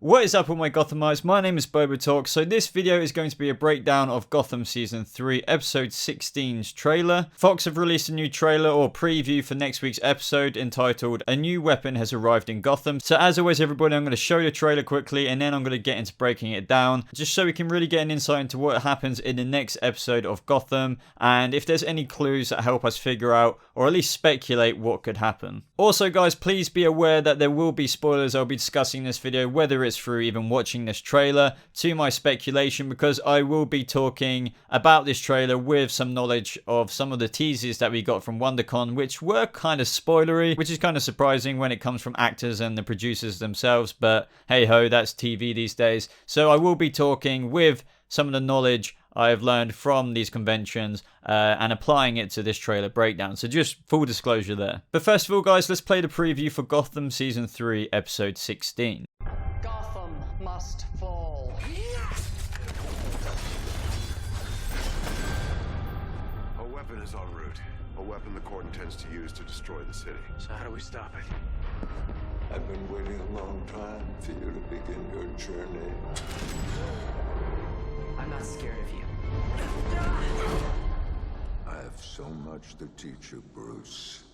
What is up all my Gothamites, my name is BobaTalks. So this video is going to be a breakdown of Gotham Season 3 Episode 16's trailer. Fox have released a new trailer or preview for next week's episode entitled A New Weapon Has Arrived in Gotham. So as always everybody, I'm going to show the trailer quickly and then I'm going to get into breaking it down, just so we can really get an insight into what happens in the next episode of Gotham and if there's any clues that help us figure out or at least speculate what could happen. Also guys, please be aware that there will be spoilers. I'll be discussing this video, whether it's through even watching this trailer to my speculation, because I will be talking about this trailer with some knowledge of some of the teasers that we got from WonderCon, which were kind of spoilery, which is kind of surprising when it comes from actors and the producers themselves, but hey ho, that's TV these days. So I will be talking with some of the knowledge I have learned from these conventions and applying it to this trailer breakdown. So just full disclosure there. But first of all guys, let's play the preview for Gotham Season 3 Episode 16. Gotham must fall. A weapon is en route. A weapon the court intends to use to destroy the city. So how do we stop it? I've been waiting a long time for you to begin your journey. I'm not scared of you. I have so much to teach you, Bruce.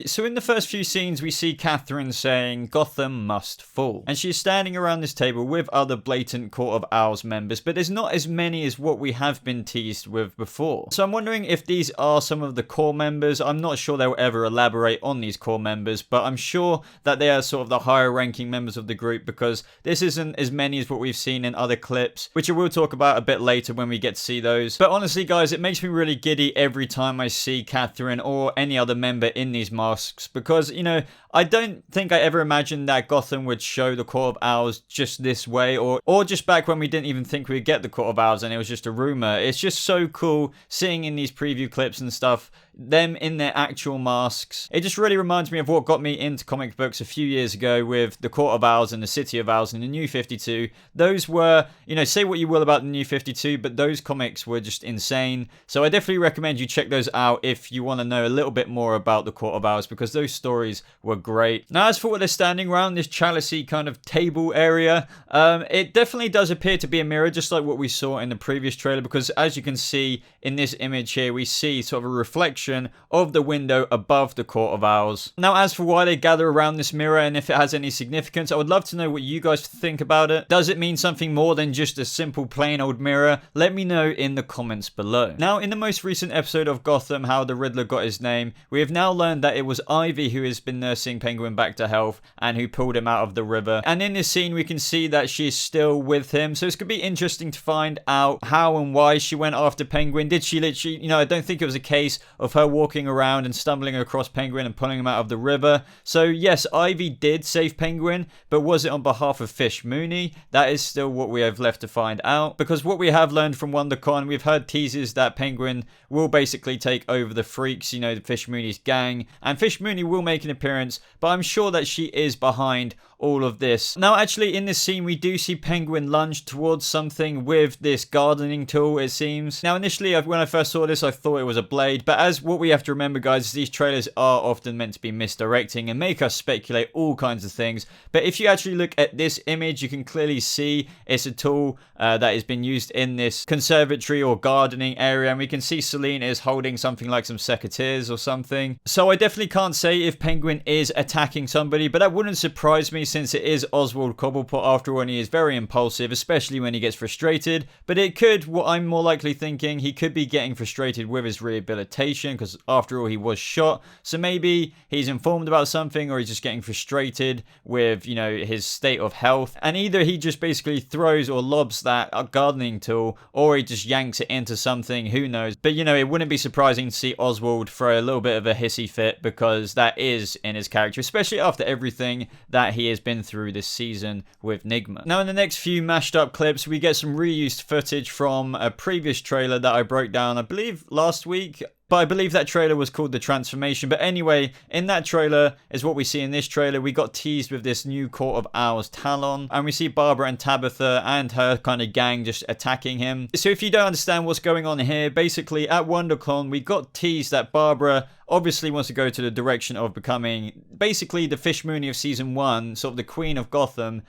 So in the first few scenes, we see Catherine saying, Gotham must fall. And she's standing around this table with other blatant Court of Owls members, but there's not as many as what we have been teased with before. So I'm wondering if these are some of the core members. I'm not sure they'll ever elaborate on these core members, but I'm sure that they are sort of the higher ranking members of the group, because this isn't as many as what we've seen in other clips, which I will talk about a bit later when we get to see those. But honestly guys, it makes me really giddy every time I see Catherine or any other member in these masks, because, you know, I don't think I ever imagined that Gotham would show the Court of Owls just this way, or just back when we didn't even think we'd get the Court of Owls and it was just a rumor. It's just so cool seeing in these preview clips and stuff them in their actual masks. It just really reminds me of what got me into comic books a few years ago with the Court of Owls and the City of Owls and the New 52. Those were, you know, say what you will about the New 52, but those comics were just insane. So I definitely recommend you check those out if you want to know a little bit more about the Court of Owls, because those stories were great. Now as for what they're standing around, this chalicey kind of table area, it definitely does appear to be a mirror, just like what we saw in the previous trailer, because as you can see in this image here, we see sort of a reflection of the window above the Court of Owls. Now as for why they gather around this mirror and if it has any significance, I would love to know what you guys think about it. Does it mean something more than just a simple plain old mirror? Let me know in the comments below. Now in the most recent episode of Gotham, How the Riddler Got His Name, we have now learned that it was Ivy who has been nursing Penguin back to health and who pulled him out of the river. And in this scene we can see that she is still with him, so it's going to be interesting to find out how and why she went after Penguin. Did she literally, you know, I don't think it was a case of her walking around and stumbling across Penguin and pulling him out of the river. So yes, Ivy did save Penguin, but was it on behalf of Fish Mooney? That is still what we have left to find out, because what we have learned from WonderCon, we've heard teasers that Penguin will basically take over the Freaks, you know, the Fish Mooney's gang, and Fish Mooney will make an appearance, but I'm sure that she is behind all of this. Now actually in this scene we do see Penguin lunge towards something with this gardening tool, it seems. Now initially when I first saw this I thought it was a blade, but as what we have to remember guys, these trailers are often meant to be misdirecting and make us speculate all kinds of things. But if you actually look at this image, you can clearly see it's a tool that has been used in this conservatory or gardening area, and we can see Selene is holding something like some secateurs or something. So I definitely can't say if Penguin is attacking somebody, but that wouldn't surprise me since it is Oswald Cobblepot after all, and he is very impulsive, especially when he gets frustrated. But it could, what I'm more likely thinking, he could be getting frustrated with his rehabilitation, because after all he was shot. So maybe he's informed about something, or he's just getting frustrated with, you know, his state of health, and either he just basically throws or lobs that gardening tool, or he just yanks it into something, who knows. But you know, it wouldn't be surprising to see Oswald throw a little bit of a hissy fit, because that is in his character, especially after everything that he has been through this season with Nigma. Now in the next few mashed up clips we get some reused footage from a previous trailer that I broke down, I believe last week. but I believe that trailer was called The Transformation. But anyway, in that trailer is what we see in this trailer. We got teased with this new Court of Owls Talon, and we see Barbara and Tabitha and her kind of gang just attacking him. So if you don't understand what's going on here, basically at WonderCon we got teased that Barbara obviously wants to go to the direction of becoming basically the Fish Mooney of season 1, sort of the Queen of Gotham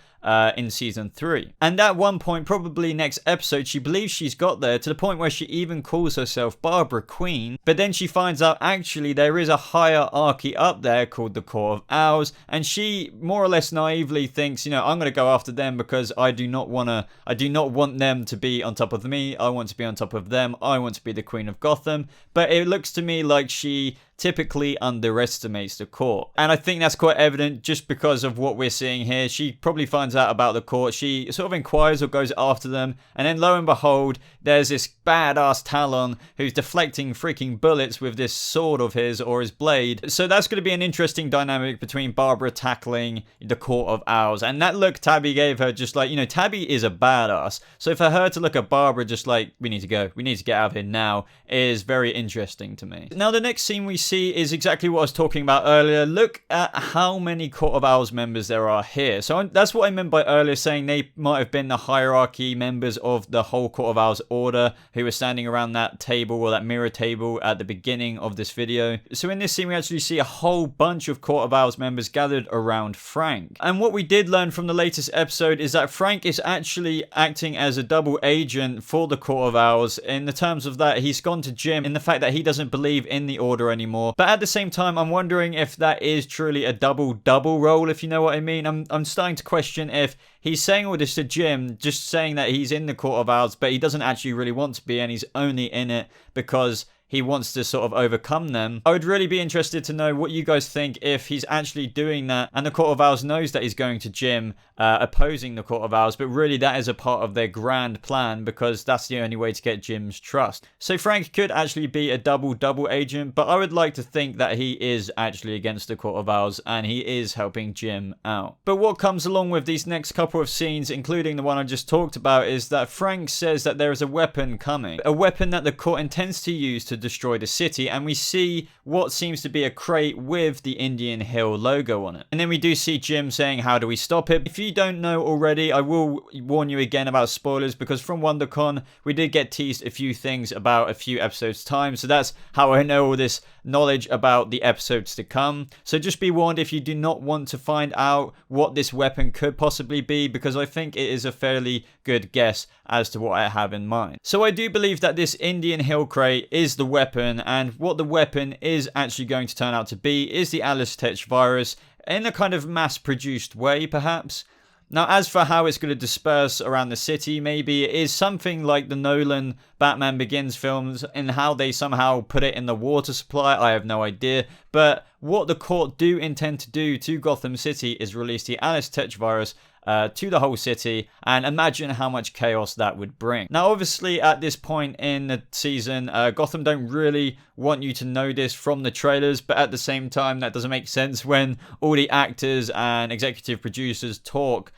in season 3. And at one point, probably next episode, she believes she's got there to the point where she even calls herself Barbara Queen. But then she finds out actually there is a hierarchy up there called the Court of Owls, and she more or less naively thinks, you know, I'm going to go after them because I do not want them to be on top of me. I want to be on top of them. I want to be the Queen of Gotham. But it looks to me like she typically underestimates the court, and I think that's quite evident just because of what we're seeing here. She probably finds out about the court, she sort of inquires or goes after them, and then lo and behold, there's this badass Talon who's deflecting freaking bullets with this sword of his or his blade. So that's going to be an interesting dynamic between Barbara tackling the Court of Owls, and that look Tabby gave her, just like, you know, Tabby is a badass, so for her to look at Barbara just like, we need to go, we need to get out of here now, is very interesting to me. Now the next scene we see is exactly what I was talking about earlier. Look at how many Court of Owls members there are here. So that's what I meant by earlier saying they might have been the hierarchy members of the whole Court of Owls order who were standing around that table or that mirror table at the beginning of this video. So in this scene we actually see a whole bunch of Court of Owls members gathered around Frank. And what we did learn from the latest episode is that Frank is actually acting as a double agent for the Court of Owls, in the terms of that he's gone to Jim in the fact that he doesn't believe in the order anymore. But at the same time, I'm wondering if that is truly a double role, if you know what I mean. I'm starting to question if he's saying all this to Jim, just saying that he's in the Court of Owls, but he doesn't actually really want to be, and he's only in it because he wants to sort of overcome them. I would really be interested to know what you guys think if he's actually doing that and the Court of Owls knows that he's going to Jim, opposing the Court of Owls, but really that is a part of their grand plan because that's the only way to get Jim's trust. So Frank could actually be a double agent, but I would like to think that he is actually against the Court of Owls and he is helping Jim out. But what comes along with these next couple of scenes, including the one I just talked about, is that Frank says that there is a weapon coming. A weapon that the court intends to use to destroy the city, and we see what seems to be a crate with the Indian Hill logo on it. And then we do see Jim saying, how do we stop it? If you don't know already, I will warn you again about spoilers, because from WonderCon we did get teased a few things about a few episodes time, so that's how I know all this knowledge about the episodes to come. So just be warned if you do not want to find out what this weapon could possibly be, because I think it is a fairly good guess as to what I have in mind. So I do believe that this Indian Hill crate is the weapon, and what the weapon is actually going to turn out to be is the Alice Tetch virus in a kind of mass-produced way, perhaps. Now, as for how it's going to disperse around the city, maybe it is something like the Nolan Batman Begins films and how they somehow put it in the water supply. I have no idea. But what the court do intend to do to Gotham City is release the Alice Tetch virus to the whole city, and imagine how much chaos that would bring. Now, obviously, at this point in the season, Gotham don't really want you to know this from the trailers, but at the same time, that doesn't make sense when all the actors and executive producers talk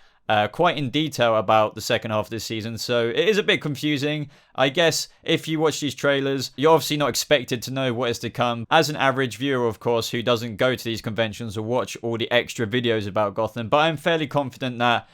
quite in detail about the second half of this season, so it is a bit confusing. I guess if you watch these trailers, you're obviously not expected to know what is to come. As an average viewer, of course, who doesn't go to these conventions or watch all the extra videos about Gotham, but I'm fairly confident that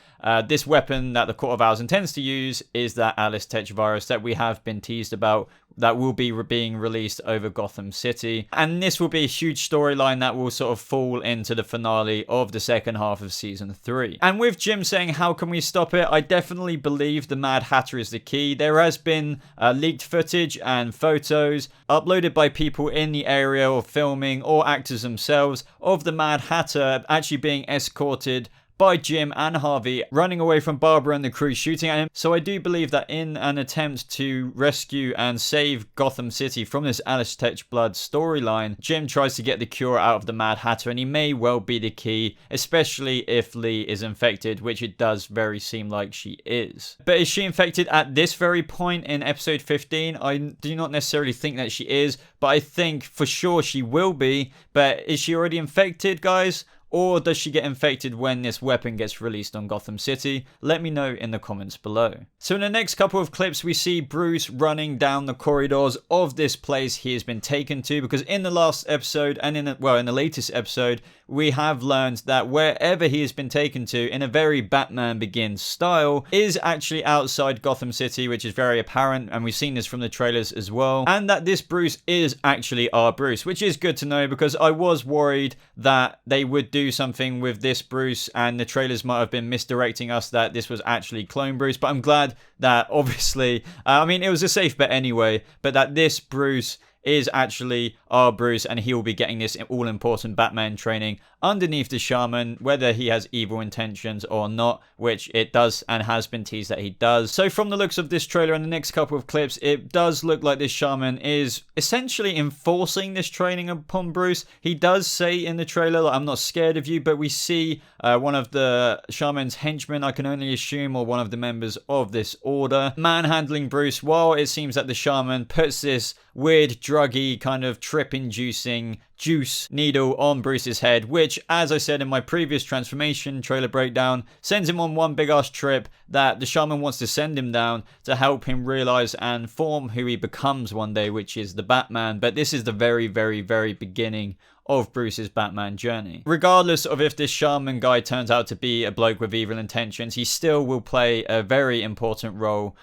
this weapon that the Court of Owls intends to use is that Alice Tetch virus that we have been teased about, that will be being released over Gotham City. And this will be a huge storyline that will sort of fall into the finale of the second half of Season 3. And with Jim saying, how can we stop it? I definitely believe the Mad Hatter is the key. There has been leaked footage and photos uploaded by people in the area or filming or actors themselves of the Mad Hatter actually being escorted by Jim and Harvey, running away from Barbara and the crew shooting at him. So I do believe that in an attempt to rescue and save Gotham City from this Alice Tetch blood storyline, Jim tries to get the cure out of the Mad Hatter, and he may well be the key, especially if Lee is infected, which it does very seem like she is. But is she infected at this very point in episode 15? I do not necessarily think that she is, but I think for sure she will be. But is she already infected, guys? or does she get infected when this weapon gets released on Gotham City? Let me know in the comments below. So in the next couple of clips, we see Bruce running down the corridors of this place he has been taken to, because in the last episode and in the latest episode, we have learned that wherever he has been taken to in a very Batman Begins style is actually outside Gotham City, which is very apparent, and we've seen this from the trailers as well, and that this Bruce is actually our Bruce, which is good to know, because I was worried that they would do something with this Bruce and the trailers might have been misdirecting us that this was actually clone Bruce. But I'm glad that obviously, I mean, it was a safe bet anyway, but that this Bruce is actually our Bruce, and he will be getting this all-important Batman training underneath the shaman, whether he has evil intentions or not, which it does and has been teased that he does. So from the looks of this trailer and the next couple of clips, it does look like this shaman is essentially enforcing this training upon Bruce. He does say in the trailer, like, I'm not scared of you, but we see one of the shaman's henchmen, I can only assume, or one of the members of this order, manhandling Bruce, while it seems that the shaman puts this weird druggy kind of trip-inducing juice needle on Bruce's head, which, as I said in my previous transformation trailer breakdown, sends him on one big ass trip that the shaman wants to send him down to help him realize and form who he becomes one day, which is the Batman. But this is the very, very, very beginning of Bruce's Batman journey. Regardless of if this shaman guy turns out to be a bloke with evil intentions, he still will play a very important role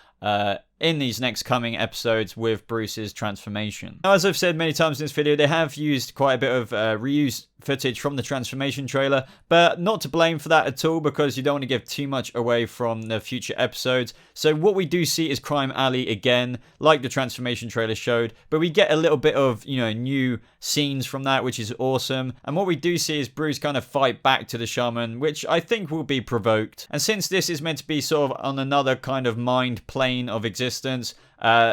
in these next coming episodes with Bruce's transformation. Now, as I've said many times in this video, they have used quite a bit of reused footage from the transformation trailer, but not to blame for that at all, because you don't want to give too much away from the future episodes. So what we do see is Crime Alley again, like the transformation trailer showed, but we get a little bit of, you know, new scenes from that, which is awesome. And what we do see is Bruce kind of fight back to the shaman, which I think will be provoked. And since this is meant to be sort of on another kind of mind plane of existence,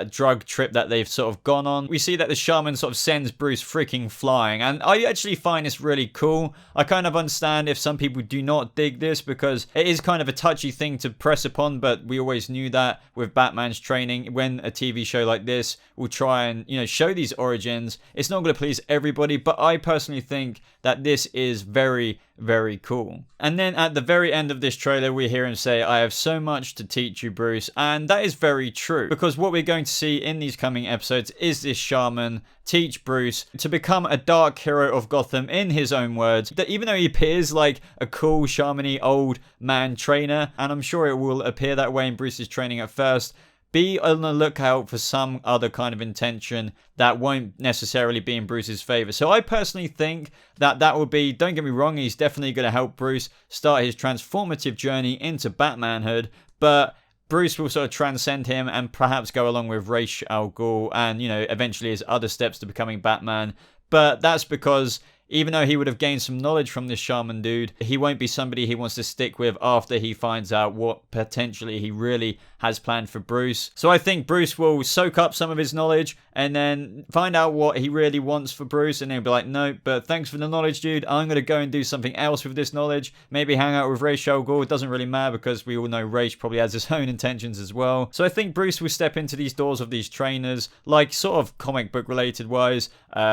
drug trip that they've sort of gone on, we see that the shaman sort of sends Bruce freaking flying, and I actually find this really cool. I kind of understand if some people do not dig this, because it is kind of a touchy thing to press upon, but we always knew that with Batman's training, when a TV show like this will try and, you know, show these origins, it's not going to please everybody, but I personally think that this is very, very cool. And then at the very end of this trailer, we hear him say, I have so much to teach you, Bruce, and that is very true, because what we're going to see in these coming episodes is this shaman teach Bruce to become a dark hero of Gotham, in his own words, that even though he appears like a cool shamany old man trainer, and I'm sure it will appear that way in Bruce's training at first, be on the lookout for some other kind of intention that won't necessarily be in Bruce's favor. So I personally think that that will be, don't get me wrong, he's definitely going to help Bruce start his transformative journey into Batmanhood, but Bruce will sort of transcend him and perhaps go along with Ra's al Ghul and, you know, eventually his other steps to becoming Batman. But that's because even though he would have gained some knowledge from this shaman dude, he won't be somebody he wants to stick with after he finds out what potentially he really has planned for Bruce. So I think Bruce will soak up some of his knowledge and then find out what he really wants for Bruce, and he'll be like, no, but thanks for the knowledge, dude. I'm going to go and do something else with this knowledge. Maybe hang out with Ra's al Ghul. It doesn't really matter, because we all know Ra's probably has his own intentions as well. So I think Bruce will step into these doors of these trainers, like sort of comic book related wise,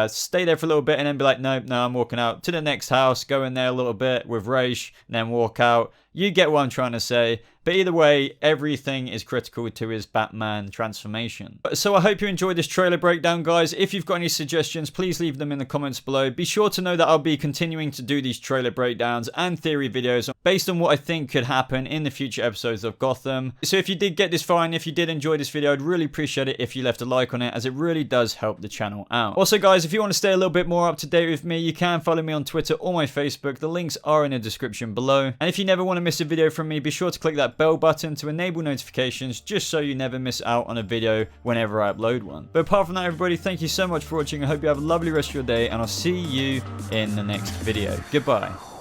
stay there for a little bit and then be like, no, I'm walking out to the next house, go in there a little bit with Ra's, and then walk out. You get what I'm trying to say. But either way, everything is critical to his Batman transformation. So I hope you enjoyed this trailer breakdown, guys. If you've got any suggestions, please leave them in the comments below. Be sure to know that I'll be continuing to do these trailer breakdowns and theory videos based on what I think could happen in the future episodes of Gotham. So if you did get this far and if you did enjoy this video, I'd really appreciate it if you left a like on it, as it really does help the channel out. Also, guys, if you want to stay a little bit more up to date with me, you can follow me on Twitter or my Facebook. The links are in the description below. And if you never want to miss a video from me, be sure to click that bell button to enable notifications, just so you never miss out on a video whenever I upload one. But apart from that, everybody, thank you so much for watching. I hope you have a lovely rest of your day, and I'll see you in the next video. Goodbye.